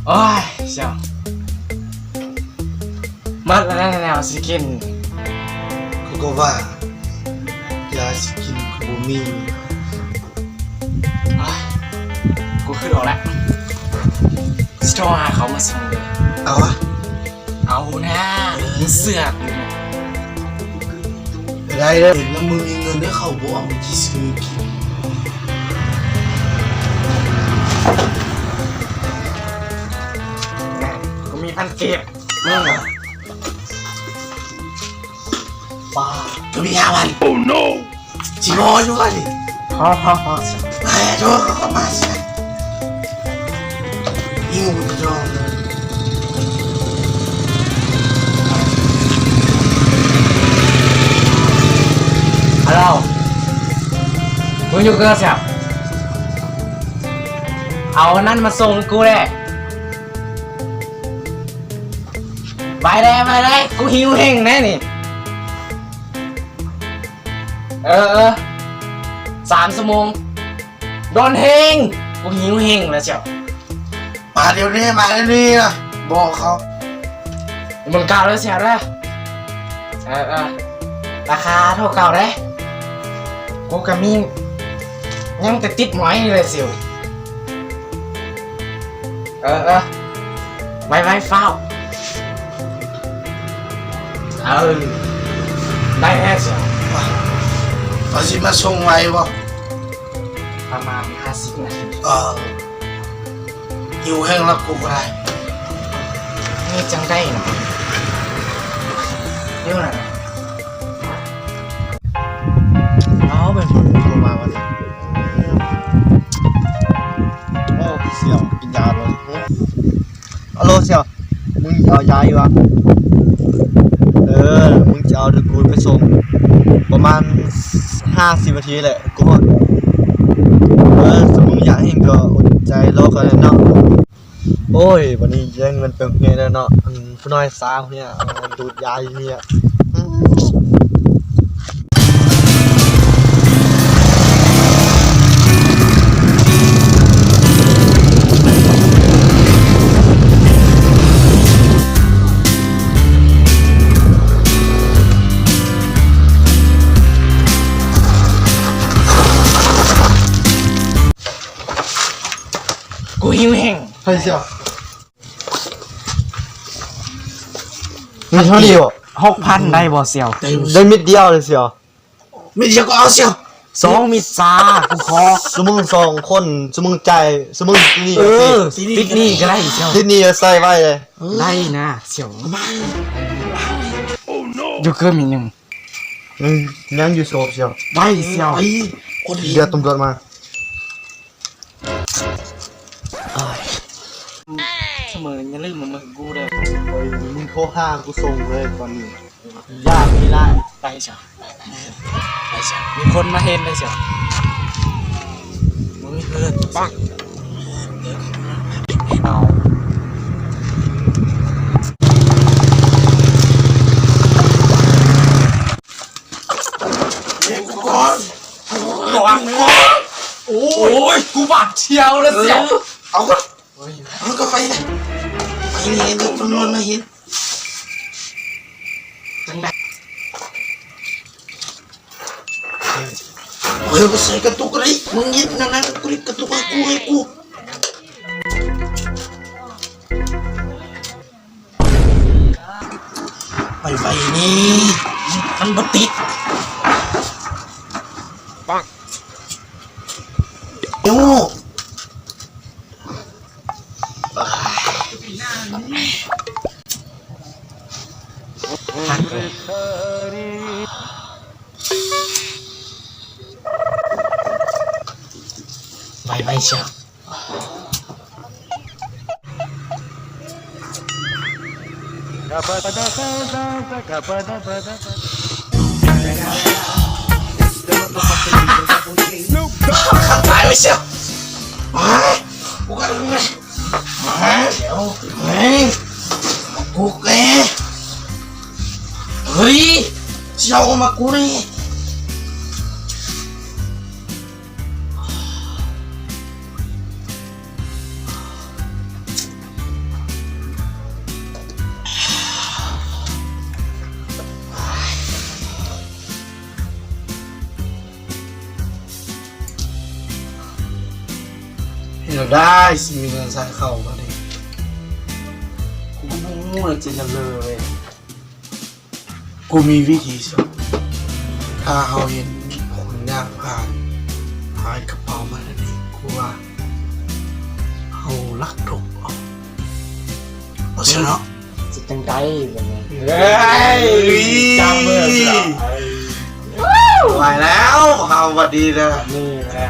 โอ้ยเชียวมัดแล้วสิกินกูก็ว่ายาสิกินกูบ่มีกูขึ้นออกแล้วสโตร์หาเขามาส่งเลย เอาวะเอานะมึงเสือกได้เลยแล้วมึงมีเงินได้เขาบอกมึงจะซื้อกินกูมีพันเก็บมึงอ่ะบ้าก็มี5,000 โอ้ no จิโร่อยู่กันดิพอไอ้โจ้ก็มาสิยิงกูจะฮัลโหลมึงอยู่เกิร์ลสิเอานั่นมาส่งกูเลยไปเลยกูหิวเฮงแน่นี่3 ชั่วโมงโดนเฮงกูหิวเฮงแล้วเชียวมาเดี๋ยวนี้นะบอกเขามึงเก่าแล้วเชียวนะราคาเท่าเก่าเลยกูก็มียังแต่ติดหมอยนี่เลยเชียวไว้เฝ้าได้แน่เชียวเขาสิมาส่งไว้บ่ประมาณ50 นาทีหิวแห้งแล้วกูก็ได้นี่จังได้นะนี่มันอะไรเอาเป็นคนโทรมาวันนี้โอ้เสี่ยวกินยาเลยฮัลโหลเสี่ยวมึงเอายาอยู่วะมึงจะเอาเดี๋ยวกูไปส่งประมาณ50 นาทีแหละกูสมมติอยากเห็นก็อดใจรอกันเนาะโอ้ยวันนี้แย่งเงินเป็นเงินแล้วเนาะผู้น้อยสาวเนี่ยดูดยาอยู่เนี่ยกูหิวเฮงเฮ้ยเสี่ยวมีเท่านี้บ่ 6,000ได้บ่เสี่ยวได้มิดเดียวเลยเสี่ยวมิดเดียวก็เอาเสี่ยว2 มิตรซากูขอสมมุติ2 คนสมมุติใจสมมุตินี่ติดนี่ก็ได้เสี่ยวติดนี่ใส่ไว้เลยได้นะเสี่ยวอยู่เกินมีนึงยังอยู่โซฟเสี่ยวได้เสี่ยวเดี๋ยวตำรวจมาเสมออย่าลืมมากูเด้อมึงโทรหากูส่งเลยตอนนี้ยากไม่ได้ไปเชียวมีคนมาเห็นเลยเชียวมึงเพื่อนปังก่อนโอ้ยกูบาดเชียวแล้วเชียวเอาก็ไปเลยไปนี่ดูตำรวจมาเห็นจังได้เฮ้ยกูใส่กระตุกอะไรมึงยิบนั่นกูกระตุกให้กูไปนี่มันบ่ติดปังโย่ไปเชียวตายไปเชียวกูกันเลยเดี๋ยวกูแกเฮ้ยเชียวมากูนี่ อยากได้สิมีเงินใส่เข้ามาดิกูงูเลยจริงๆเลยกูมีวิธีสิถ้าเขาเห็นคนยากผ่านหายกระเป๋ามาแล้วนี่กูว่าเขาลักถกเอาเสียเนาะ จะจังไดแบบนี้ เฮ้ย จำเบอร์เหรอ ไหวแล้วเขาสวัสดีนะ นี่แหละ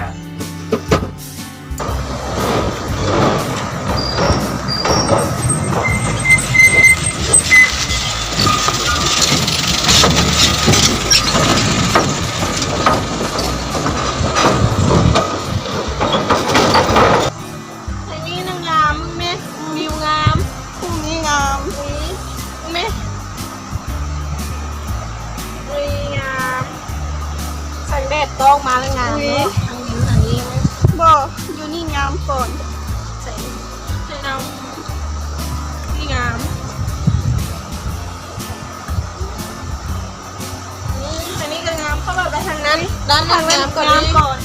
ไอ้นี่นางงามแม่วิวงามพรุ่งนี้งามนี้แม่วิงามแสงแดดต้องมาแล้วงามเนาะอันนี้บ่อยู่นี่งามก่อนใส่งามนี่งามอันนี้ก็งามเข้าแบบไปทางนั้นด้านทางนั้นก่อนงามก่อน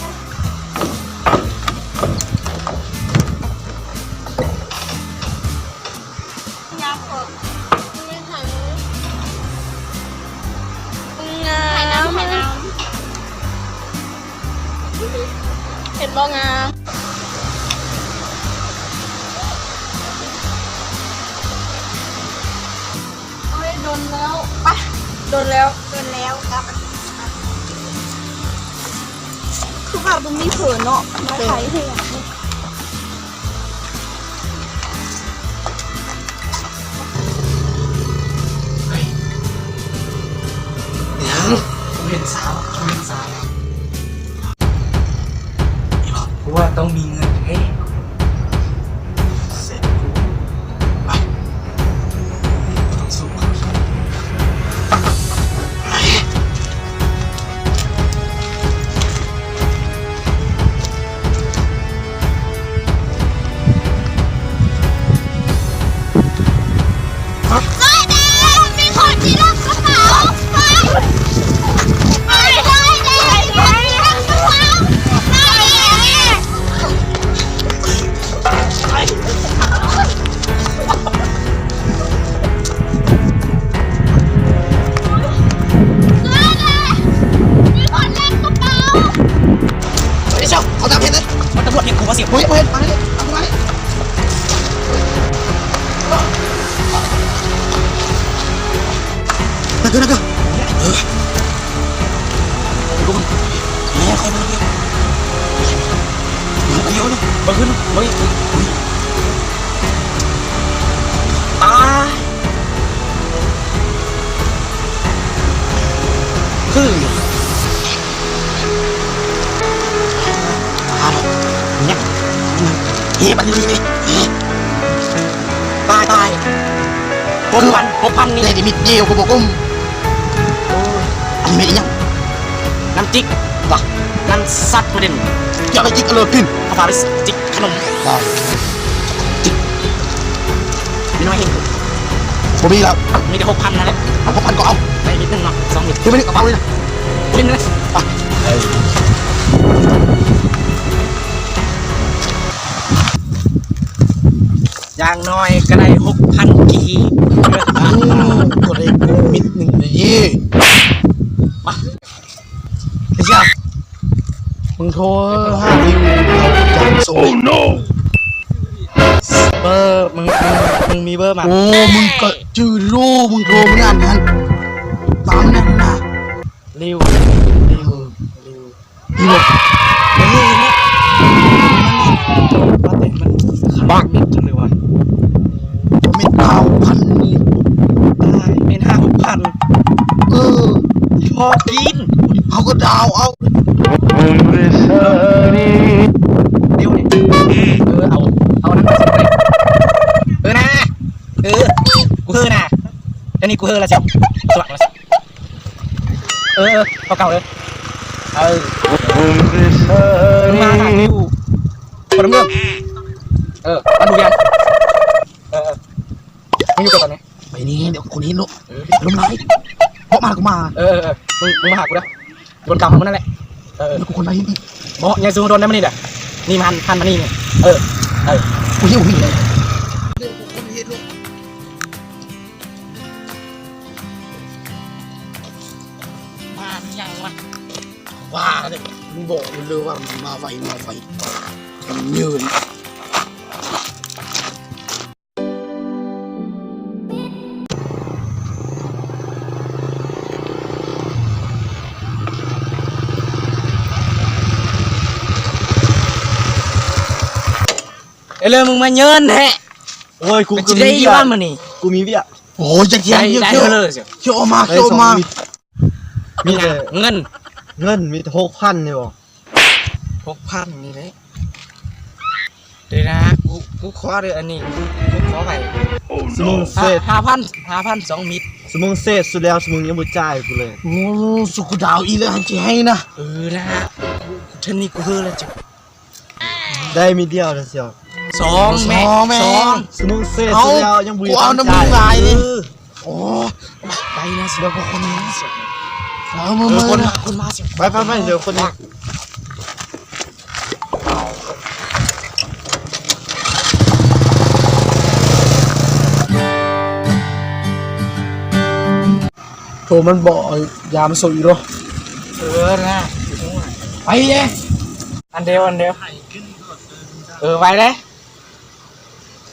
ไม่ถ่ายมืองามเห็นบ่งามโอ้ยโดนแล้วไปโดนแล้วครับคือแบบมันมีเผินเนาะมาใช้ให้อ่ะ ยังกูเห็นสาวกูว่าต้องมีเงินให้เสร็จกูไปต้องสู้ไปมีคนที่รับกระเป๋าไปรับกระเป๋ามีคนรับกระเป๋า เฮ้ยเจ้าเอาตามเพจเลยมันตำรวจเนี่ยกูว่าเสียเฮ้ยเฮ้ยมาเลยเอามาเลยนักก็ดูมันเนี่ยใครมาเนี่ยเดี๋ยวนะมาขึ้นเฮ้ยตายคือเนี่ยเฮ้ยมันดีตาย6,000นี่เลยดิมิดเดียวกูบอกอุ้มอันนี้ไม่ยังน้ำจิ๊กวะน้ำซัดประเด็นอย่าไปจิ๊กเลยขึ้นเอาฟ้าไปจิ๊กขนมจิ๊กมีน้อยเห็นผมมีแล้วมีแต่6,000นั่นแหละเอา6,000ก็เอาไปนิดนึงเนาะ2นิดคือไม่ได้กระเป๋าเลยนะนิดนึงอย่างน้อยก็ได้6,000กีก็ได้มิดหนึ่งเลยยี่มาไอ้เจ้ามึงโทรหาดิวจังส่ง Oh no เบอร์มึงมีเบอร์มา โอ้มึงก็จืดลูกมึงโทรมึงอ่านนั้นตามนั่นนะ ริว นี่หมด นี่ว่าแต่มันบ้ามิดจังเลยวะ มิด9,000นี่ เป็น5,000 เออ พอกิน เขาก็ดาวเอา เดี๋ยวเนี่ยเอานั้นมาสินะกูนะแล้วนี่กูแล้วเชียวสวัสดีเก่าเลยมาหาดิวคนเมืองมาดูยังมึงอยู่กับตอนนี้ ไปนี่เดี๋ยวคนนี้ลูกล้มไรเพราะมากูมา มึงมาหากูนะโดนกำมันนั่นแหละ แล้วกูคนไรนี่ บอกยังซูโดนได้มานี่เด้อนี่มันทันมานี่เนี่ย อุ้ยมาอย่างวะว่าเลยมึงบอกมันเลยว่ามาไฟมันยืนเลยมึงมาเยินแฮะ โอ้ยกู จะได้ยี่ว่ามันนี่ กูมีเบี้ยโอ้ยจะเที่ย ได้ ว ได้ เที่ยว เลยสิ เที่ยวออกมาเที่ยวออกมามีแต่ เงิน เงินมีแต่6,000นี่บ่6,000นี่แหละ เดี๋ยวนะกูขอเดี๋ยวอันนี้กูขอไป สมมุติเศษ 5,000 2 มิตร สมมุติเศษสุดแล้วสมมุติยังบ่จ่ายกูเลยโอ้สุกูดาวอีเลยหันสิให้นะ นะท่านี่กูเฮ้อแล้วจ้ะ ได้มีเดียวเด้อเสี่ยว 2แม่2 สมมุติเศษสุดแล้วยังบ่ กูเอาน้ำมึงลายดิ โอ้ ไปนะสิแล้วก็คนนี้สิ เอามือ คนมาสิ ไปเดี๋ยวคนนี้ โถมันบ่ยามสุยหรอ นะไปเลยอันเดียวไปเลย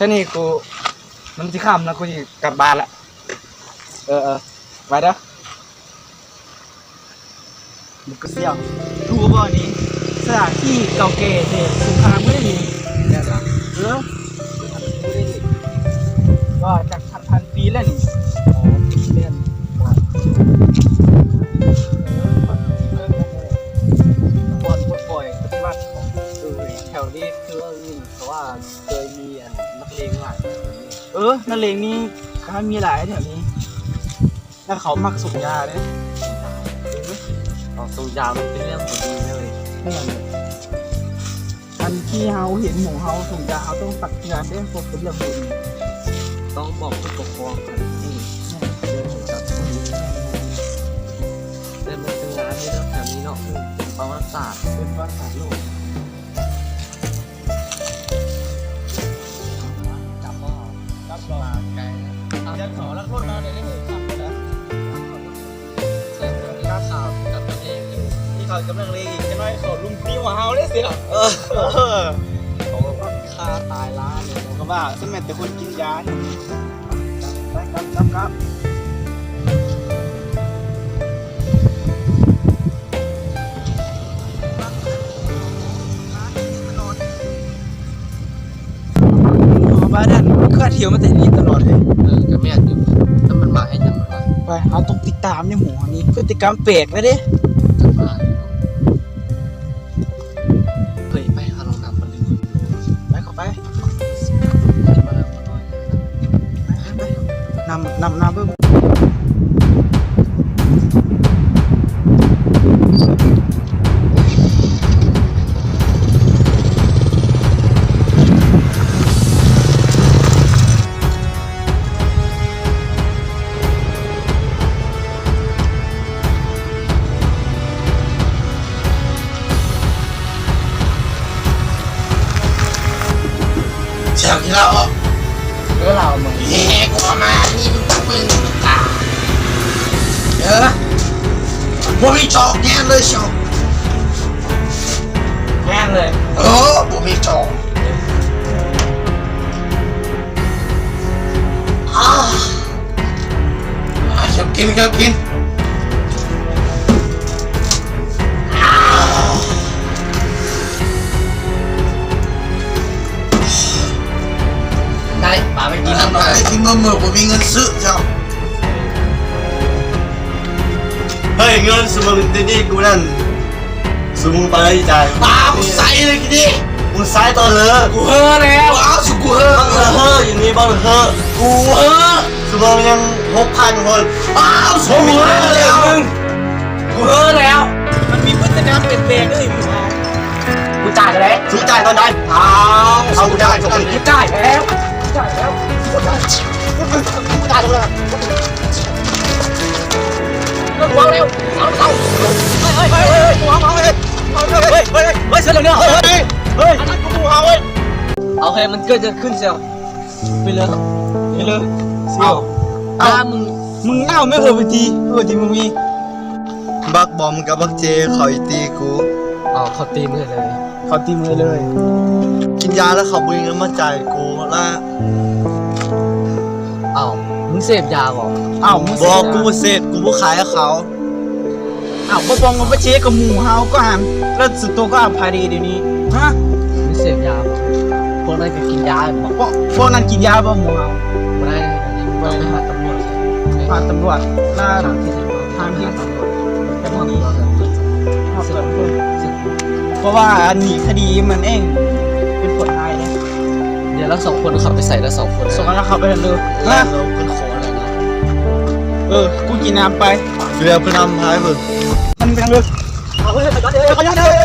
ท่านี่กูมันจะข้ามแล้วกูจะกลับบ้านละไปเด้อ มึงก็เสี่ยวรู้บ่นี่ สถานที่เก่าแก่เนี่ยสงครามไม่ได้มีเนี่ยนะก็จากพันปีแล้วนี่เรียนบอลปล่อยปฏิบัติแถวนี้คือว่าเพราะว่าเคยมีนักเลงหลายนักเลงนี่เขามีหลายแถวนี้แล้วเขามักสูบยาเนี่ยสูบยามันเป็นเรื่องปกติเลยอันที่เฮาเห็นหมูเฮาสูบยาเฮาต้องตักเตือนได้พวกเป็นเรื่องปกติต้องบอกผู้ปกครองกันนี่เรื่องมันเป็นงานนี่เนาะแถวนี้เนาะเป็นประวัติศาสตร์เป็นประวัติศาสตร์โลกจับบ่มาไกลจะขอรักรถมาเดี๋ยวนี้ขับไปแล้วข้าวข่าวกับตัวเองที่เขากำลังเลงอีกจะน้อยเขาลุมตีหัวเฮาเลยสิเขาว่าฆ่าตายล้านเนี่ยผมก็ว่าสมัยแต่คนกินยาไปครับ บ้านนั่นเคลื่อนเที่ยวมาแต่นี้ตลอดเลยก็ไม่อยากดูถ้ามันมาให้ยังไง ไปเอาต้องติดตามเนี่ยหมูอันนี้พฤติกรรมแปลกเลยดิ จะมาเฮ้ยไปหาลองนำมันลืม ไปเข้าไป จะมาคนน้อย ไปนำเบิ่งเสี่ยวที่เรา เรามึง แหกกูออกมานี่มึงตักมึงตาบ่มีจอกแน่เลยเสี่ยว แม่งเลย บ่มีจอกจะกินได้ป่าไปกิน นั่น น้ำหน่อย ที่มือผมมีเงินซื้อเจ้าเฮ้ยเงินสมองที่นี่กูนั่นสมองไปจ่ายกูใส่เลยกี่ดิกูใส่ต่อเลยกู เฮ้อแล้ว ว้าวสุกูเฮ้อย่างนี้บ้างเฮ้กูสมองยัง6,000 คนว้าวสมองแล้วมึง กูเฮ้อแล้วมันมีพฤติกรรมเปลี่ยนแปลงด้วยหมูเฮากูจ่ายแล้ว ซื้อจ่ายตอนไหนเอากูได้ตอนนี้ กูจ่ายแล้วกูจ่ายแล้วเลิกวางเร็วเอาเฮ้ยเสือเหลืองเฮ้ยอันนั้นกูเอาเว้ย ภัยมันเกิดจะขึ้นเสียวไปเลย นี่เลยเสี่ยว ถ้ามึง มึงเน่าไม่วิธีมึงมีบักบอมกับบักเจเขาอีตีกู อ๋อเขาตีมือเลย เขาตีมือเลย กินยาแล้วเขาบุยเงินมาจ่ายกูแล้ว อ้าวมึงเสพยาบอก อ้าวมึงบอกกูเสร็จกูบ่ขายให้เขาอ้าวบ่บองกับบักเจกับหมู่เฮาก็หันแล้วสุดตัวก็อภัยดีเดี๋ยวนี้ฮะ มึงเสพยาบอกพวกนั้นก็กินยาบอก พวกนั้นกินยาบ่หมู่เฮา ไม่ได้ไปหาตำรวจ ผ่านตำรวจล่า ทางที่ถึง ทางที่ ตำรวจ แต่พวกนี้เพราะว่าอันนี้คดีมันเองเป็นผลท้ายเนี่ย เดี๋ยวแล้ว2 คนขับไปใส่แล้ว2 คน ส่งแล้วเขาไปเลย แล้ นะ วเราเป็นขออะไรนะ กูกินน้ำไป เรือพนำพายมึง มันเป็นเรื่องเอาเลยไปก่อนเลยไปก่อนเลย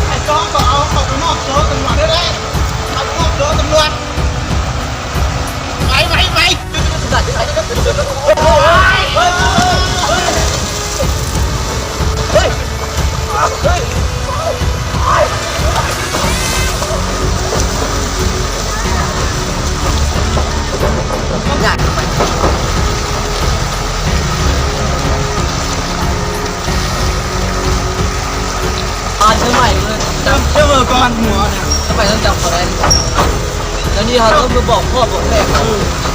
ไอ้จ้องก็เอาเขาไปมอบตัวตำรวจได้เลยเอาไปมอบตัวตำรวจไปอ่านเท่าไหร่เลย เจ้ามือก่อนหัวเนี่ย ทำไมต้องจำเขาได้แล้วนี่เขาต้องมาบอกพ่อบอกแม่เขา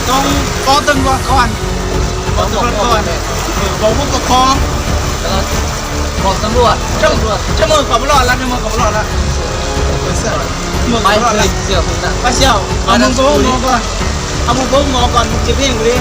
ต้องฟ้องตำรวจก่อนฟ้องตำรวจก่อนบอกผู้ปกครอง แล้วก็บอกตำรวจ เจ้ามือขับรอดแล้วเจ้ามือขับรอดแล้วมือ ไป ขับรอด เล แล้ว ยเสี่ยวมึงนะ ไปเชี่ยวเอามึงโบ้หมอก่อนเอามึงโบ้หมอก่อนมึงจะเพ่งกูดิ